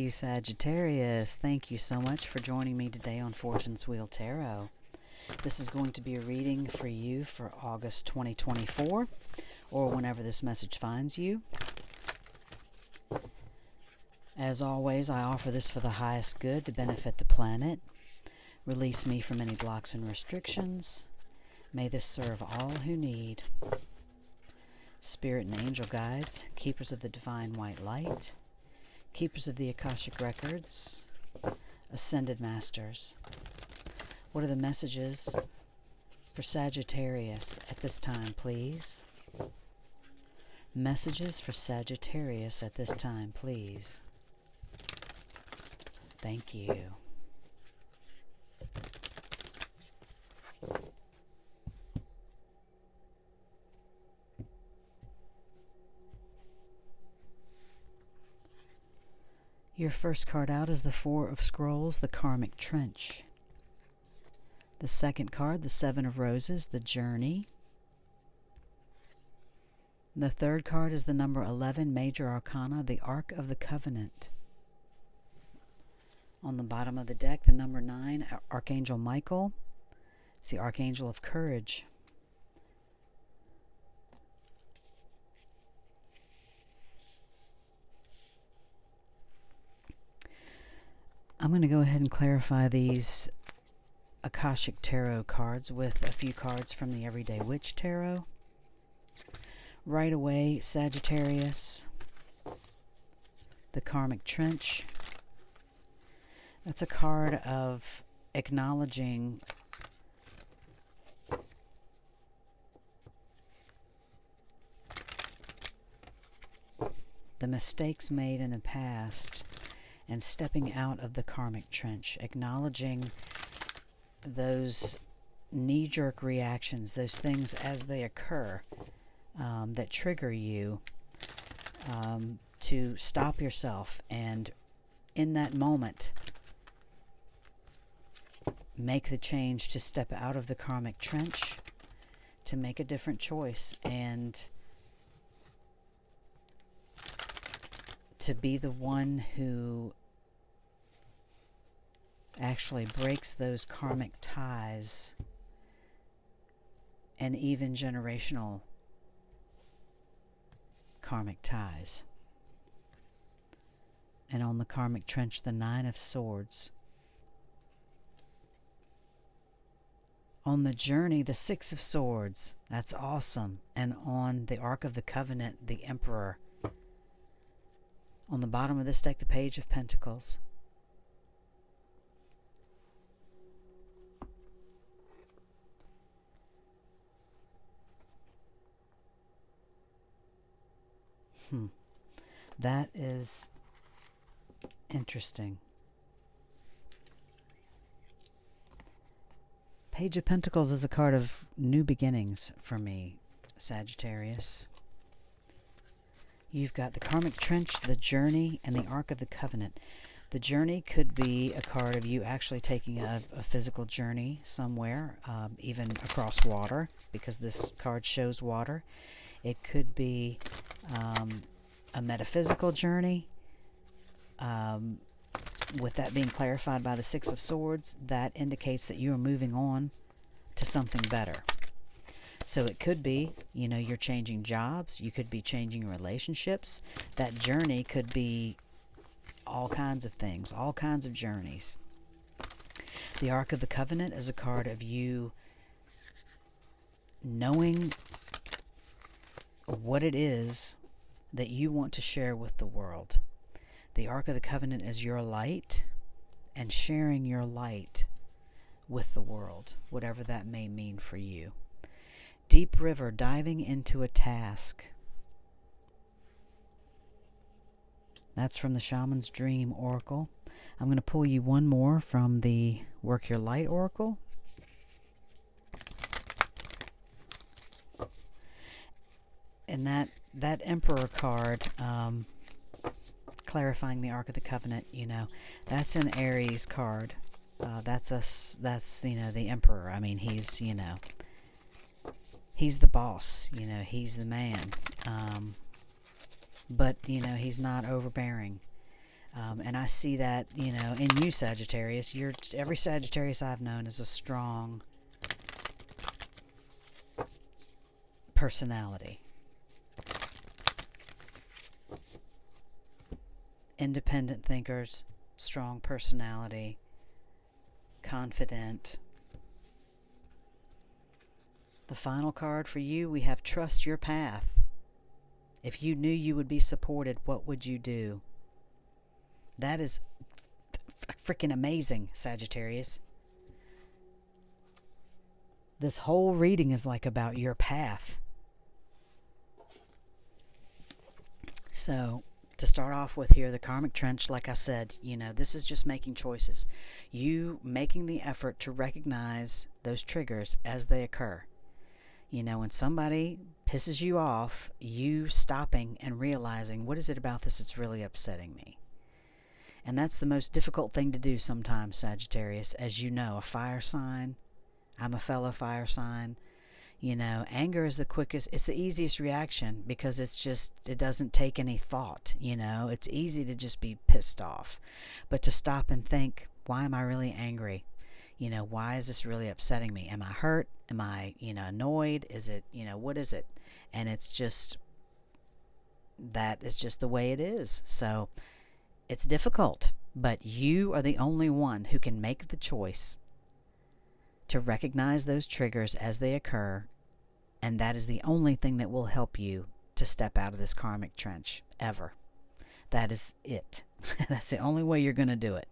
Hey Sagittarius, thank you so much for joining me today on Fortune's Wheel Tarot. This is going to be a reading for you for August 2024, or whenever this message finds you. As always, I offer this for the highest good to benefit the planet. Release me from any blocks and restrictions. May this serve all who need. Spirit and angel guides, keepers of the divine white light, keepers of the Akashic records, ascended masters. What are the messages for Sagittarius at this time, please? Messages for Sagittarius at this time, please. Thank you. Your first card out is the Four of Scrolls, the Karmic Trench. The second card, the Seven of Roses, the Journey. The third card is the number 11, Major Arcana, the Ark of the Covenant. On the bottom of the deck, the number 9, Archangel Michael. It's the Archangel of Courage. I'm going to go ahead and clarify these Akashic Tarot cards with a few cards from the Everyday Witch Tarot. Right away, Sagittarius, the Karmic Trench. That's a card of acknowledging the mistakes made in the past and stepping out of the karmic trench, acknowledging those knee-jerk reactions, those things as they occur that trigger you, to stop yourself and in that moment make the change to step out of the karmic trench, to make a different choice, and to be the one who actually breaks those karmic ties and even generational karmic ties. And on the karmic trench, the Nine of Swords. On the Journey, the Six of Swords. That's awesome. And on the Ark of the Covenant, the Emperor. On the bottom of this deck, the Page of Pentacles. That is interesting. Page of Pentacles is a card of new beginnings for me, Sagittarius. You've got the Karmic Trench, the Journey, and the Ark of the Covenant. The Journey could be a card of you actually taking a physical journey somewhere, even across water, because this card shows water. It could be a metaphysical journey. With that being clarified by the Six of Swords, that indicates that you are moving on to something better. So it could be, you're changing jobs. You could be changing relationships. That journey could be all kinds of things, all kinds of journeys. The Ark of the Covenant is a card of you knowing what it is that you want to share with the world. The Ark of the Covenant is your light, and sharing your light with the world, whatever that may mean for you. Deep River, diving into a task. That's from the Shaman's Dream Oracle. I'm going to pull you one more from the Work Your Light Oracle. And that Emperor card, clarifying the Ark of the Covenant, that's an Aries card. That's the Emperor. I mean, he's the boss. He's the man. But he's not overbearing. And I see that, in you, Sagittarius. Every Sagittarius I've known is a strong personality. Independent thinkers, strong personality, confident. The final card for you, we have trust your path. If you knew you would be supported, what would you do? That is freaking amazing, Sagittarius. This whole reading is like about your path. So, to start off with here, the karmic trench, like I said, this is just making choices. You making the effort to recognize those triggers as they occur. When somebody pisses you off, you stopping and realizing, what is it about this that's really upsetting me? And that's the most difficult thing to do sometimes, Sagittarius. As you know, a fire sign, I'm a fellow fire sign. Anger is the quickest, it's the easiest reaction because it doesn't take any thought. It's easy to just be pissed off. But to stop and think, why am I really angry? Why is this really upsetting me? Am I hurt? Am I, annoyed? Is it, what is it? And it's just, that is just the way it is. So it's difficult, but you are the only one who can make the choice to recognize those triggers as they occur, and that is the only thing that will help you to step out of this karmic trench, ever. That is it. That's the only way you're going to do it.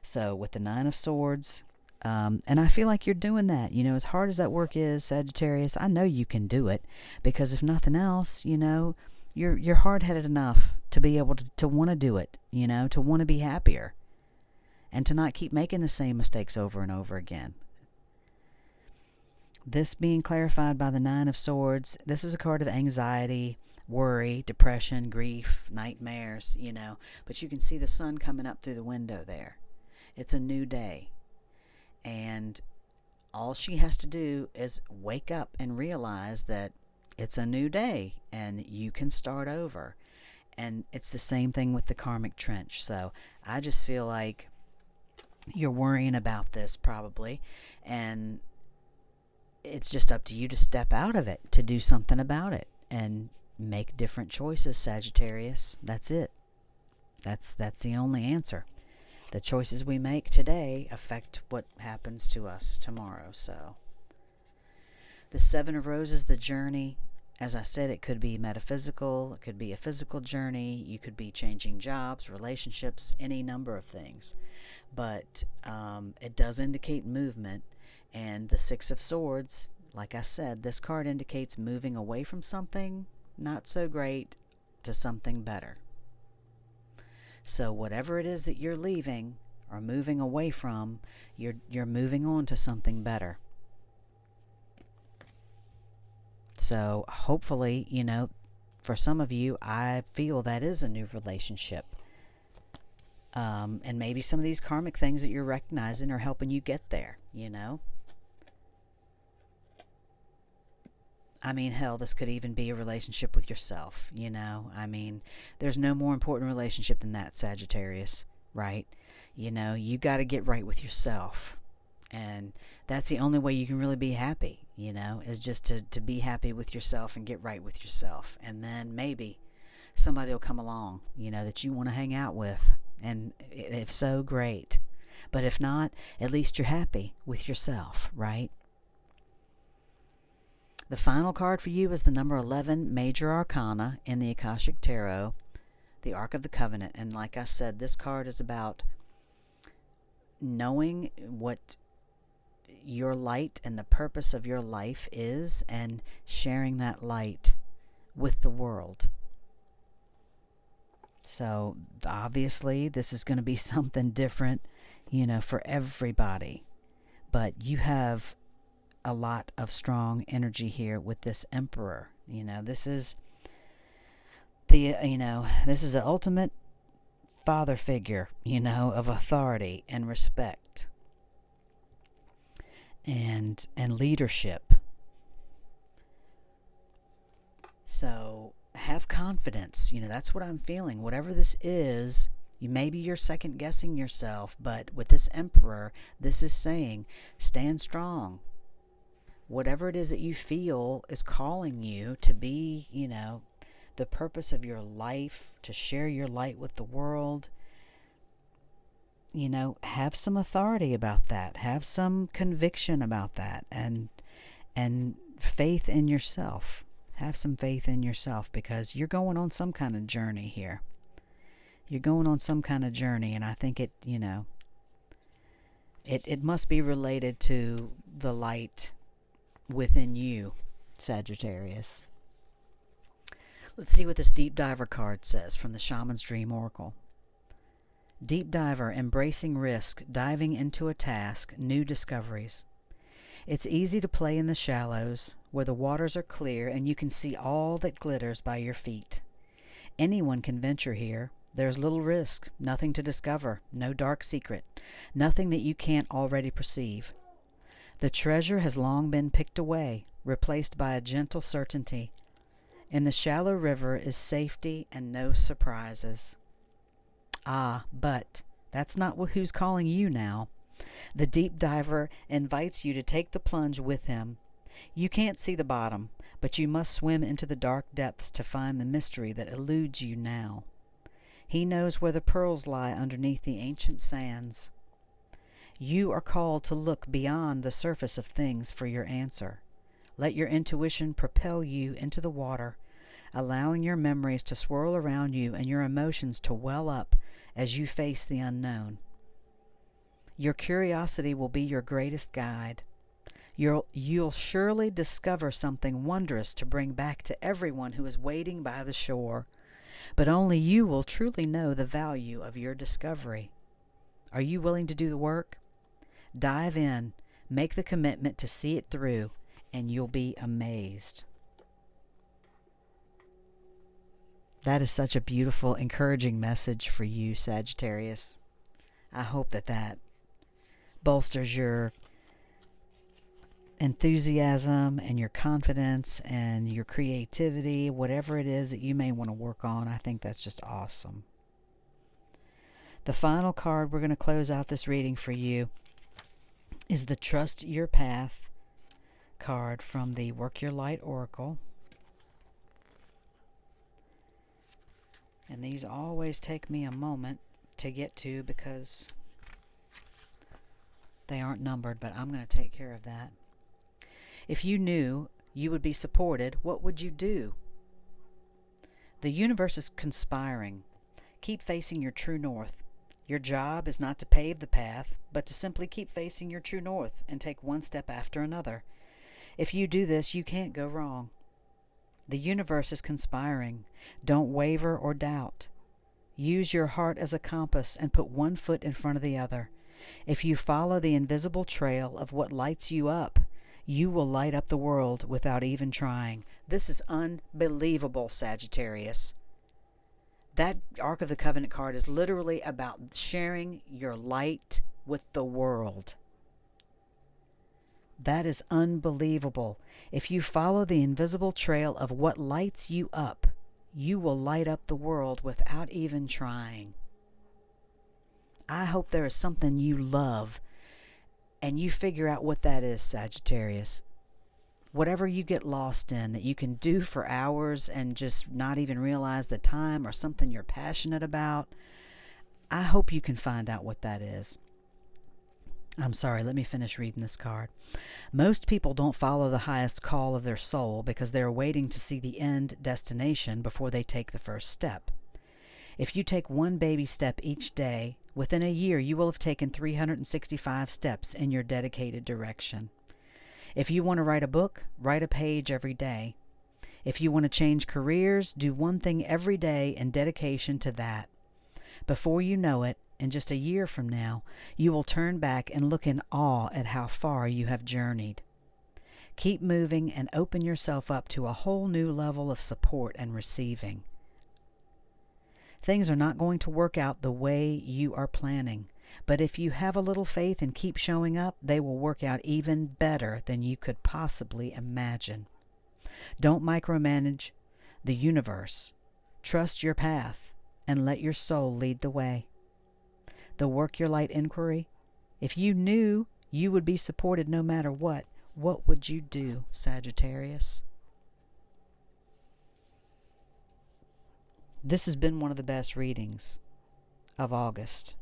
So with the Nine of Swords, and I feel like you're doing that. As hard as that work is, Sagittarius, I know you can do it, because if nothing else, you're hard-headed enough to be able to want to do it, to want to be happier, and to not keep making the same mistakes over and over again. This being clarified by the Nine of Swords, this is a card of anxiety, worry, depression, grief, nightmares, but you can see the sun coming up through the window there. It's a new day. And all she has to do is wake up and realize that it's a new day and you can start over. And it's the same thing with the karmic trench. So I just feel like you're worrying about this probably, and it's just up to you to step out of it, to do something about it, and make different choices, Sagittarius. That's it. That's the only answer. The choices we make today affect what happens to us tomorrow. So the Seven of Roses, the journey, as I said, it could be metaphysical, it could be a physical journey, you could be changing jobs, relationships, any number of things. But it does indicate movement. And the Six of Swords, like I said, this card indicates moving away from something not so great to something better. So whatever it is that you're leaving or moving away from, you're moving on to something better. So hopefully, for some of you, I feel that is a new relationship. And maybe some of these karmic things that you're recognizing are helping you get there, I mean, hell, this could even be a relationship with yourself, there's no more important relationship than that, Sagittarius, right? You got to get right with yourself. And that's the only way you can really be happy, is just to be happy with yourself and get right with yourself. And then maybe somebody will come along, that you want to hang out with. And if so, great. But if not, at least you're happy with yourself, right? The final card for you is the number 11, Major Arcana in the Akashic Tarot, the Ark of the Covenant. And like I said, this card is about knowing what your light and the purpose of your life is and sharing that light with the world. So obviously this is going to be something different, for everybody. But you have a lot of strong energy here with this Emperor. This is this is the ultimate father figure, of authority and respect and leadership. So have confidence. That's what I'm feeling. Whatever this is, Maybe you're second guessing yourself, but with this Emperor, this is saying, stand strong. Whatever it is that you feel is calling you to be, the purpose of your life, to share your light with the world, have some authority about that. Have some conviction about that, and faith in yourself. Have some faith in yourself, because you're going on some kind of journey here. You're going on some kind of journey, and I think it must be related to the light within you, Sagittarius. Let's see what this Deep Diver card says from the Shaman's Dream Oracle. Deep Diver, embracing risk, diving into a task, new discoveries. It's easy to play in the shallows, where the waters are clear and you can see all that glitters by your feet. Anyone can venture here. There's little risk, nothing to discover, no dark secret, nothing that you can't already perceive. The treasure has long been picked away, replaced by a gentle certainty. In the shallow river is safety and no surprises. Ah, but that's not who's calling you now. The deep diver invites you to take the plunge with him. You can't see the bottom, but you must swim into the dark depths to find the mystery that eludes you now. He knows where the pearls lie underneath the ancient sands. You are called to look beyond the surface of things for your answer. Let your intuition propel you into the water, allowing your memories to swirl around you and your emotions to well up as you face the unknown. Your curiosity will be your greatest guide. You'll surely discover something wondrous to bring back to everyone who is waiting by the shore. But only you will truly know the value of your discovery. Are you willing to do the work? Dive in, make the commitment to see it through, and you'll be amazed. That is such a beautiful, encouraging message for you, Sagittarius. I hope that bolsters your enthusiasm and your confidence and your creativity, whatever it is that you may want to work on. I think that's just awesome. The final card we're going to close out this reading for you is the Trust Your Path card from the Work Your Light Oracle. And these always take me a moment to get to because they aren't numbered, but I'm going to take care of that. If you knew you would be supported, what would you do? The universe is conspiring. Keep facing your true north. Your job is not to pave the path, but to simply keep facing your true north and take one step after another. If you do this, you can't go wrong. The universe is conspiring. Don't waver or doubt. Use your heart as a compass and put one foot in front of the other. If you follow the invisible trail of what lights you up, you will light up the world without even trying. This is unbelievable, Sagittarius. That Ark of the Covenant card is literally about sharing your light with the world. That is unbelievable. If you follow the invisible trail of what lights you up, you will light up the world without even trying. I hope there is something you love and you figure out what that is, Sagittarius. Whatever you get lost in that you can do for hours and just not even realize the time, or something you're passionate about, I hope you can find out what that is. I'm sorry, let me finish reading this card. Most people don't follow the highest call of their soul because they're waiting to see the end destination before they take the first step. If you take one baby step each day, within a year you will have taken 365 steps in your dedicated direction. If you want to write a book, write a page every day. If you want to change careers, do one thing every day in dedication to that. Before you know it, in just a year from now, you will turn back and look in awe at how far you have journeyed. Keep moving and open yourself up to a whole new level of support and receiving. Things are not going to work out the way you are planning, but if you have a little faith and keep showing up, they will work out even better than you could possibly imagine. Don't micromanage the universe. Trust your path. and let your soul lead the way. The Work Your Light inquiry. If you knew you would be supported no matter what would you do, Sagittarius? This has been one of the best readings of August.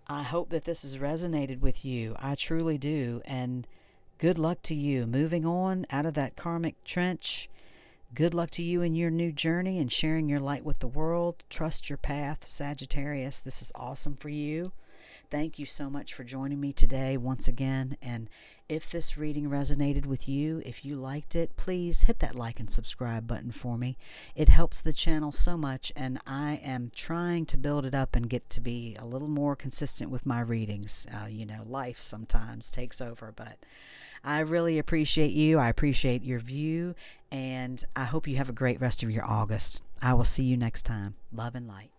I hope that this has resonated with you. I truly do. And good luck to you moving on out of that karmic trench. Good luck to you in your new journey and sharing your light with the world. Trust your path, Sagittarius. This is awesome for you. Thank you so much for joining me today once again. And if this reading resonated with you, if you liked it, please hit that like and subscribe button for me. It helps the channel so much, and I am trying to build it up and get to be a little more consistent with my readings. Life sometimes takes over, but I really appreciate you. I appreciate your view, and I hope you have a great rest of your August. I will see you next time. Love and light.